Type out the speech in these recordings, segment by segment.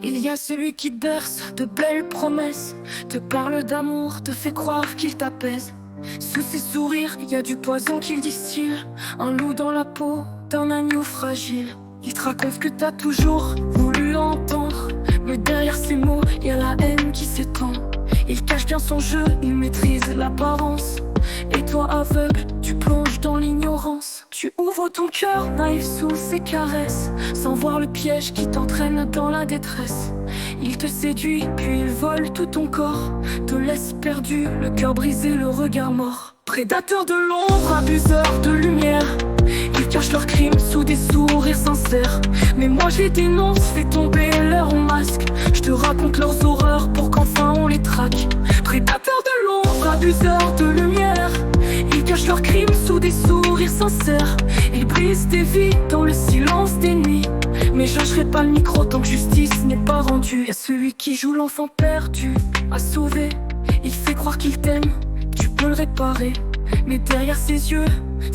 Il y a celui qui berce de belles promesses, te parle d'amour, te fait croire qu'il t'apaise. Sous ses sourires, il y a du poison qu'il distille, un loup dans la peau d'un agneau fragile. Il te raconte que t'as toujours voulu entendre, mais derrière ces mots, il y a la haine qui s'étend. Il cache bien son jeu, il maîtrise l'apparence, et toi aveugle, tu plonges dans l'ignorance. Tu ouvres ton cœur naïf sous ses caresses, sans voir le piège qui t'entraîne dans la détresse. Il te séduit, puis il vole tout ton corps, te laisse perdu, le cœur brisé, le regard mort. Prédateurs de l'ombre, abuseurs de lumière, ils cachent leurs crimes sous des sourires sincères. Mais moi je les dénonce, fais tomber leur masque, je te raconte leurs horreurs pour qu'enfin on les traque. Prédateurs de l'ombre, abuseurs de lumière, ils cachent leurs crimes sous des sourires sincères. Ils brisent des vies dans le silence des nuits, mais je lâcherai pas le micro tant que justice n'est pas rendue. Y'a celui qui joue l'enfant perdu à sauver, il fait croire qu'il t'aime, tu peux le réparer, mais derrière ses yeux,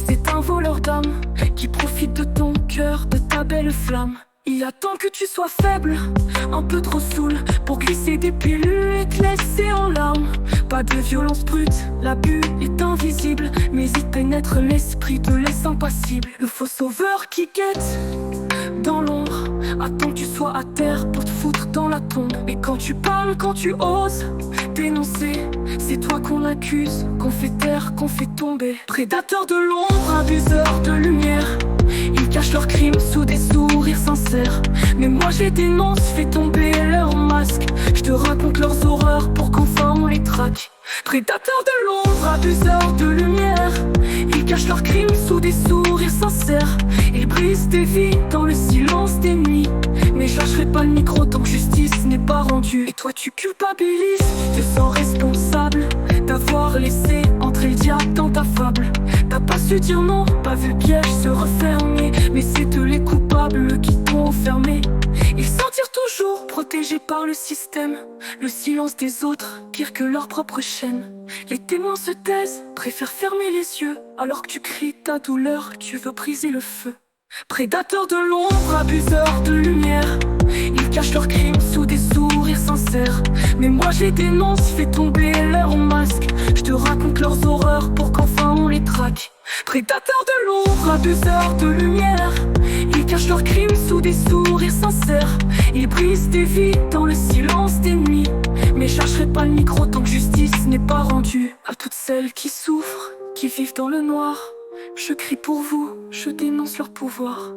c'est un voleur d'âme qui profite de ton cœur, de ta belle flamme. Il attend que tu sois faible, un peu trop saoul, pour glisser des pilules et te laisser en larmes. Pas de violence brute, l'abus est invisible, mais il pénètre l'esprit, te laisse impassible. Le faux sauveur qui guette dans l'ombre attend que tu sois à terre pour te foutre dans la tombe. Et quand tu parles, quand tu oses dénoncer, c'est toi qu'on accuse, qu'on fait taire, qu'on fait tomber. Prédateurs de l'ombre, abuseurs de lumière, ils cachent leurs crimes sous des sourires sincères. Mais moi je les dénonce, fais tomber leur masque, je te raconte leurs horreurs pour qu'enfin on les traque. Prédateurs de l'ombre, abuseurs de lumière, ils cachent leurs crimes sous des sourires sincères. Ils brisent des vies dans le silence des nuits, mais je lâcherai pas le micro tant que justice n'est pas rendue. Et toi tu culpabilises, tu te sens responsable d'avoir laissé entrer le diable dans ta fable. T'as pas su dire non, pas vu le piège se refermer, mais c'est eux les coupables qui t'ont enfermé. Ils s'en tirent toujours, protégés par le système, le silence des autres, pire que leur propre chaîne. Les témoins se taisent, préfèrent fermer les yeux, alors que tu cries ta douleur, tu veux briser le feu. Prédateurs de l'ombre, abuseurs de lumière, ils cachent leurs crimes sous des sourires sincères. Mais moi je les dénonce, fais tomber leur masque, je te raconte leurs horreurs pour qu'enfin on les traque. Prédateurs de l'ombre, abuseurs de lumière, ils cachent leurs crimes sous des sourires sincères. Ils brisent des vies dans le silence des nuits, mais je lâcherai pas le micro tant que justice n'est pas rendue. À toutes celles qui souffrent, qui vivent dans le noir, je crie pour vous, je dénonce leur pouvoir.